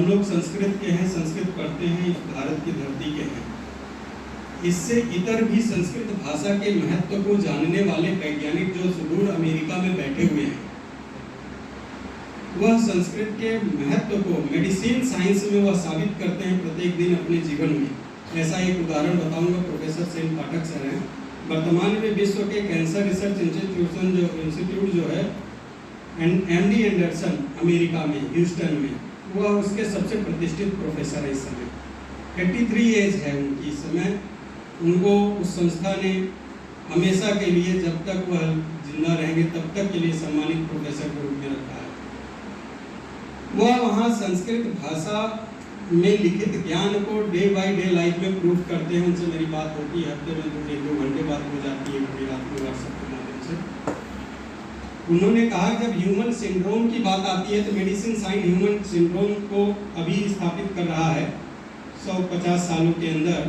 हम लोग संस्कृत के हैं, संस्कृत पढ़ते हैं, इस भारत की धरती के हैं। इससे इतर भी संस्कृत भाषा के महत्व को जानने वाले वैज्ञानिक जो सुदूर अमेरिका में बैठे हुए हैं, वह संस्कृत के महत्व को मेडिसिन साइंस में वह साबित करते हैं प्रत्येक दिन अपने जीवन में। ऐसा एक उदाहरण बताऊंगा। प्रोफेसर सेन पाठक सर हैं, वर्तमान में विश्व के कैंसर रिसर्च इंस्टीट्यूट जो है MD एंडरसन अमेरिका में ह्यूस्टन में, वह उसके सबसे प्रतिष्ठित प्रोफेसर है इस समय। 83 एज है उनकी इस समय। उनको उस संस्था ने हमेशा के लिए, जब तक वह जिंदा रहेंगे तब तक के लिए, सम्मानित प्रोफेसर के रूप में रखा है। वह वहाँ संस्कृत भाषा में लिखित ज्ञान को डे बाय डे लाइफ में प्रूव करते हैं। उनसे मेरी बात होती है, हफ्ते में 1-2 घंटे बात हो जाती है, कभी रात में व्हाट्सएप के माध्यम से। उन्होंने कहा जब ह्यूमन सिंड्रोम की बात आती है तो मेडिसिन साइंस ह्यूमन सिंड्रोम को अभी स्थापित कर रहा है 150 सालों के अंदर।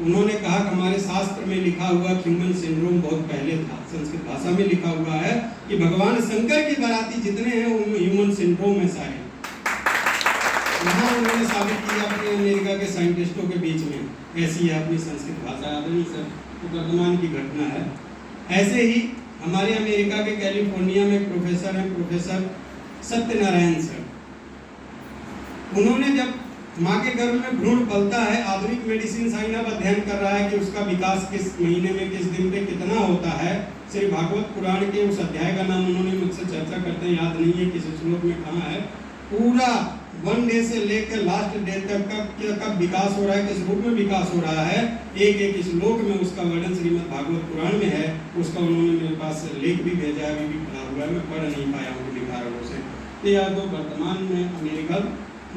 उन्होंने कहा कि हमारे शास्त्र में लिखा हुआ ह्यूमन सिंड्रोम बहुत पहले था, संस्कृत भाषा में लिखा हुआ है कि भगवान शंकर की बाराती जितने हैं उनमें ह्यूमन सिंड्रोम है सारे। यहाँ उन्होंने साबित किया अपने अमेरिका के साइंटिस्टों के बीच में। ऐसी है अपनी संस्कृत भाषा, आदमी सर तो वर्तमान की घटना है। ऐसे ही हमारे अमेरिका के कैलिफोर्निया में प्रोफेसर हैं, प्रोफेसर सत्यनारायण सर। उन्होंने जब माँ के गर्भ में भ्रूण पलता है, आधुनिक मेडिसिन साइंस अब अध्ययन कर रहा है कि उसका विकास किस महीने में, किस दिन पे कितना होता है। श्री भागवत पुराण के उस अध्याय का नाम उन्होंने मुझसे चर्चा करते हैं, याद नहीं है किस श्लोक में कहाँ है। पूरा 1 डे से लेकर लास्ट डे तक कब विकास हो रहा है, किस रूप में विकास हो रहा है, एक श्लोक में उसका वर्णन श्रीमद् भागवत पुराण में है। उसका उन्होंने मेरे पास लेख भी भेजा है, अभी भी पढ़ा हुआ है, मैं पढ़ नहीं पाया हूँ लिखारों से। तो या तो वर्तमान में अमेरिका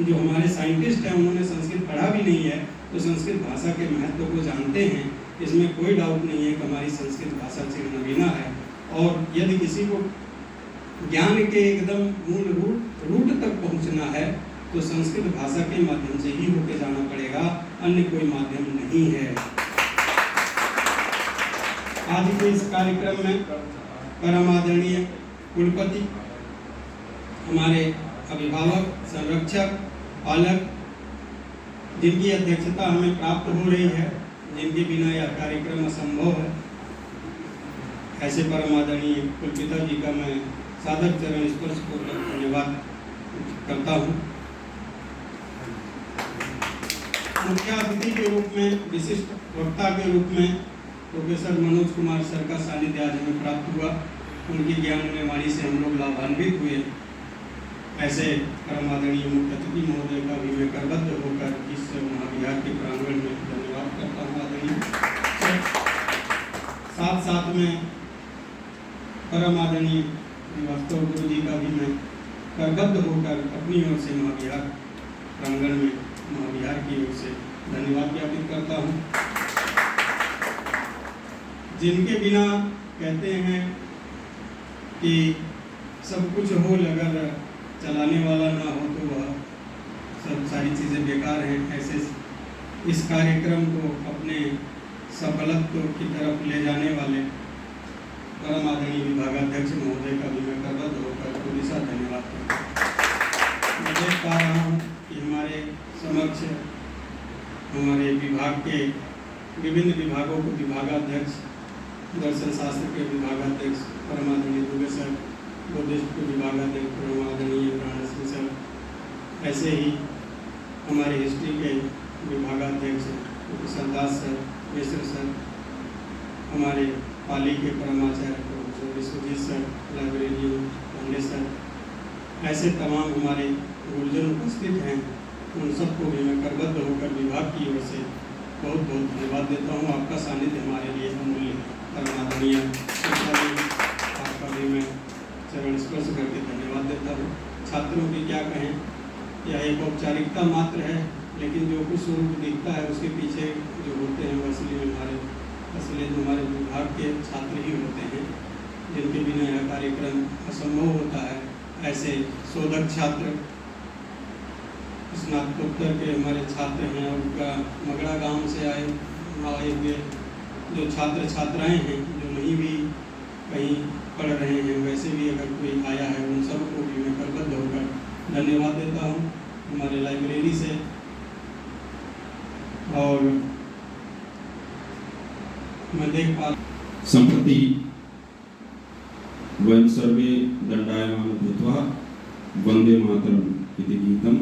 जो हमारे साइंटिस्ट हैं उन्होंने संस्कृत पढ़ा भी नहीं है, तो संस्कृत भाषा के महत्व को जानते हैं। इसमें कोई डाउट नहीं है कि हमारी संस्कृत भाषा चिरनवीना है। और यदि किसी को ज्ञान के एकदम मूल रूट तक पहुंचना है तो संस्कृत भाषा के माध्यम से ही होके जाना पड़ेगा, अन्य कोई माध्यम नहीं है। आज के इस कार्यक्रम में परम आदरणीय कुलपति, हमारे अभिभावक, संरक्षक, पालक, जिनकी अध्यक्षता हमें प्राप्त हो रही है, जिनके बिना यह कार्यक्रम असंभव है, ऐसे परम आदरणीय कुलपिता जी का मैं सादर चरण स्पर्श पूर्वक धन्यवाद करता हूँ। मुख्य अतिथि के रूप में, विशिष्ट वक्ता के रूप में प्रोफेसर मनोज कुमार सर का सानिध्य आज हमें प्राप्त हुआ। उनकी ज्ञान वाणी से हम लोग लाभान्वित हुए। ऐसे परम आदरणीय मुख्य अतिथि महोदय का भी मैं करबद्ध होकर इस महाविहार के प्रांगण में धन्यवाद करता हूँ आदरणीय। साथ में परम आदरणीय वास्तव गुरु जी का भी मैं करबद्ध होकर अपनी ओर से महाविहार प्रांगण में, महाविहार की ओर से धन्यवाद ज्ञापित करता हूँ। जिनके बिना कहते हैं कि सब कुछ हो अगर चलाने वाला ना हो तो वह सब सारी चीज़ें बेकार हैं। ऐसे इस कार्यक्रम को अपने सफलत्व की तरफ ले जाने वाले परम आदरणीय विभागाध्यक्ष महोदय का भी मैं करबद्ध होकर पूरी सा धन्यवाद करता हूँ। मैं देख पा रहा हूँ कि हमारे समक्ष हमारे विभाग के विभिन्न विभागों को विभागाध्यक्ष, दर्शन शास्त्र के विभागाध्यक्ष परम आदरणीय दुबे सर, बुद्धिस्ट के विभागाध्यक्ष परम आदरणीय प्राणसिंह सर, ऐसे ही हमारे हिस्ट्री के विभागाध्यक्ष professor Das sir, Mishra sir, हमारे पाली के परमाचार्य professor Vishwajit sir, librarian Pandey sir, ऐसे तमाम हमारे गुरुजन उपस्थित हैं। उन सबको भी मैं करबद्ध होकर विभाग की ओर से बहुत बहुत धन्यवाद देता हूँ। आपका सानिध्य हमारे लिए अमूल्य है। परम आदरणीय आपका भी मैं चरण स्पर्श करके धन्यवाद देता हूँ। छात्रों की क्या कहें, यह एक औपचारिकता मात्र है, लेकिन जो कुछ स्वरूप दिखता है उसके पीछे जो होते हैं वो असली हमारे विभाग के छात्र ही होते हैं, जिनके बिना यह कार्यक्रम असंभव होता है। ऐसे शोधक छात्र, स्नातकोत्तर के हमारे छात्र हैं, उनका मगड़ा गांव से आए हुए जो छात्र छात्राएं हैं, जो नहीं भी कहीं पढ़ रहे हैं, वैसे भी अगर कोई आया है, उन सबको भी मैं करबद्ध होकर धन्यवाद देता हूँ। हमारे हमारे लाइब्रेरी से। और मैं देख पा सम्प्रति वयं सर्वे दण्डायमानं भूत्वा वन्दे मातरम् इति गीतं